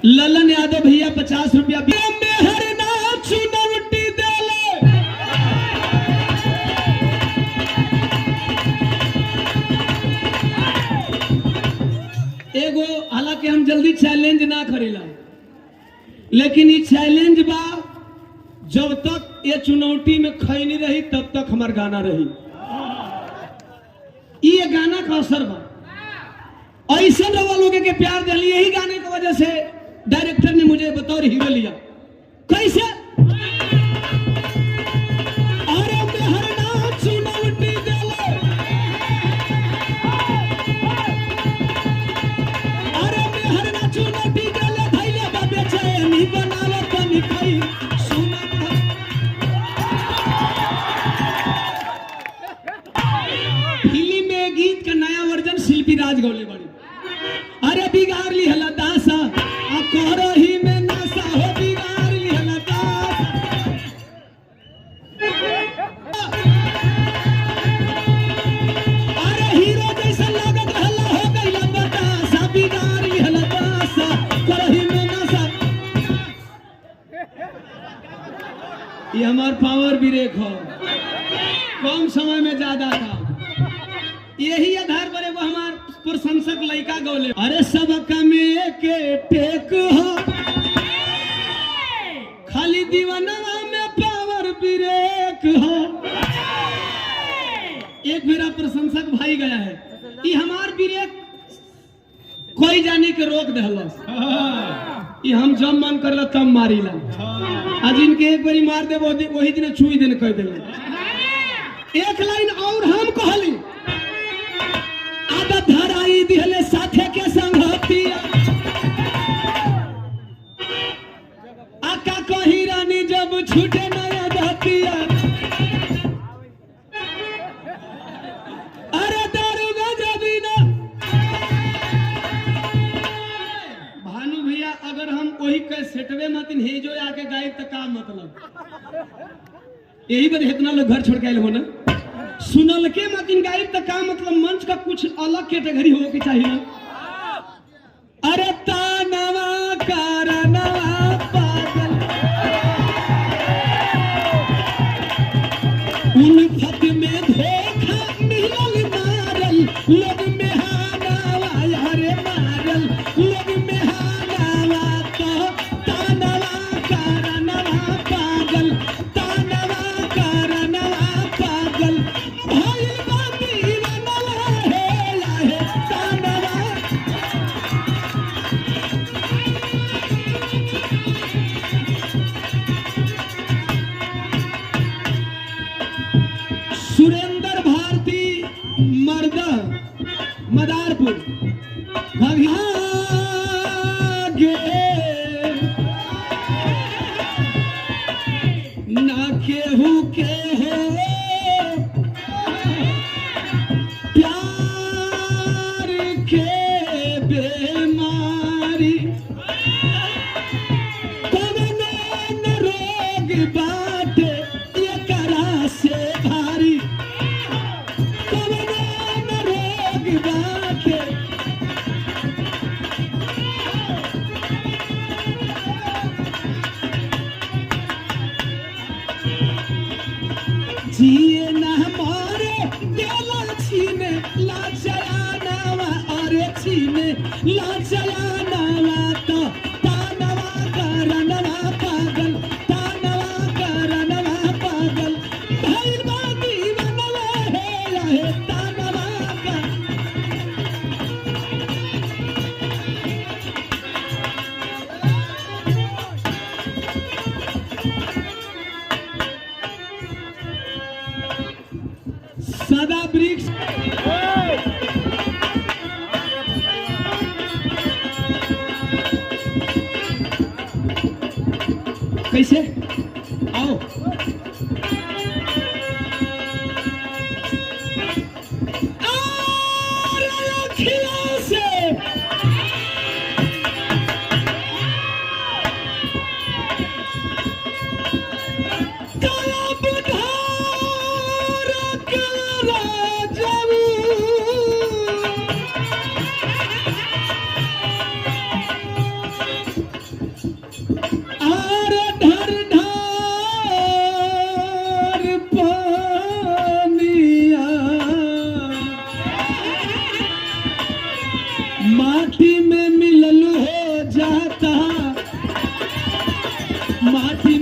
ललन यादव भैया 50 रुपया एगो। हालांकि हम जल्दी चैलेंज ना करेला, लेकिन ये चैलेंज बा जब तक ये चुनौती में खैनी रही तब तक हमार गाना रही। ये गाना का असर बा ऐसे रवा लोगों के प्यार दिली, यही गाने की वजह से डायरेक्टर ने मुझे बतौर हीरो लिया। कैसे? अरे मेहरना चुनौती देले, अरे मेहरना चुनौती देले, धैले बाबे चैनी बनावे तनी कई सुना। फिल्म में गीत का नया वर्जन शिल्पी राज गौले बड़ी। अरे बिगाड़ ली हला दासा आ कोरही में नासा हो, बिगाड़ ली हला दासा। अरे हीरो जैसा लागत हला हो गइला बतासा, बिगाड़ ली हला दासा कोरही में नासा। ये हमार पावर ब्रेक हो, कम समय में ज्यादा था। यही आधार पर वो हमार प्रशंसक लड़का गौले। अरे सब कमे के टेक हो, खाली दीवानवा में पावर ब्रेक हो। एक मेरा प्रशंसक भाई गया है, ये हमार ब्रेक कोई जाने के रोक दहलस। ये हम जब मन करला तब मारीला, आज इनके एक बारी मार दे वही दिन छुई दिन कह देला। एक लाइन और हम कहली, आदत धराई दिहले साथे के संगतिया, आका कही रानी जब छूटे नया धतिया। अरे दारूगा जबीना भानु भैया, अगर हम वही के सेटवे मतिन हे जो आके गायब तो का मतलब? यही बार इतना लोग घर छोड़ के आए हो ना, सुनल के मतिन गायब तो का मतलब? मंच का कुछ अलग कैटेगरी हो के चाहिए ना। अरे तानवा कारणवा पागल उल्फत में धोखा मिलल मारल, लोग में हानावा यारे मारल, लोग में हानावा तो तानवा कारणवा पागल, तानवा कारणवा पागल। सुरेंद्र भारती मर्दा मदारपुर भागे ना केहू के हो प्यार के बेमारी, कवनो न रोग बाटे एकरा से भारी, कवनो न रोग बाटे। जिए ना मारे देला छीने लाजयानावा, अरे छीने लाजयानावा तो तानवा कारणवा पागल, तानवा कारणवा पागल। भइल बा दीवानवा हे रहे तानवा का। सदा वृक्ष कैसे आओ से पानिया माटी में मिलल हो जाता, माटी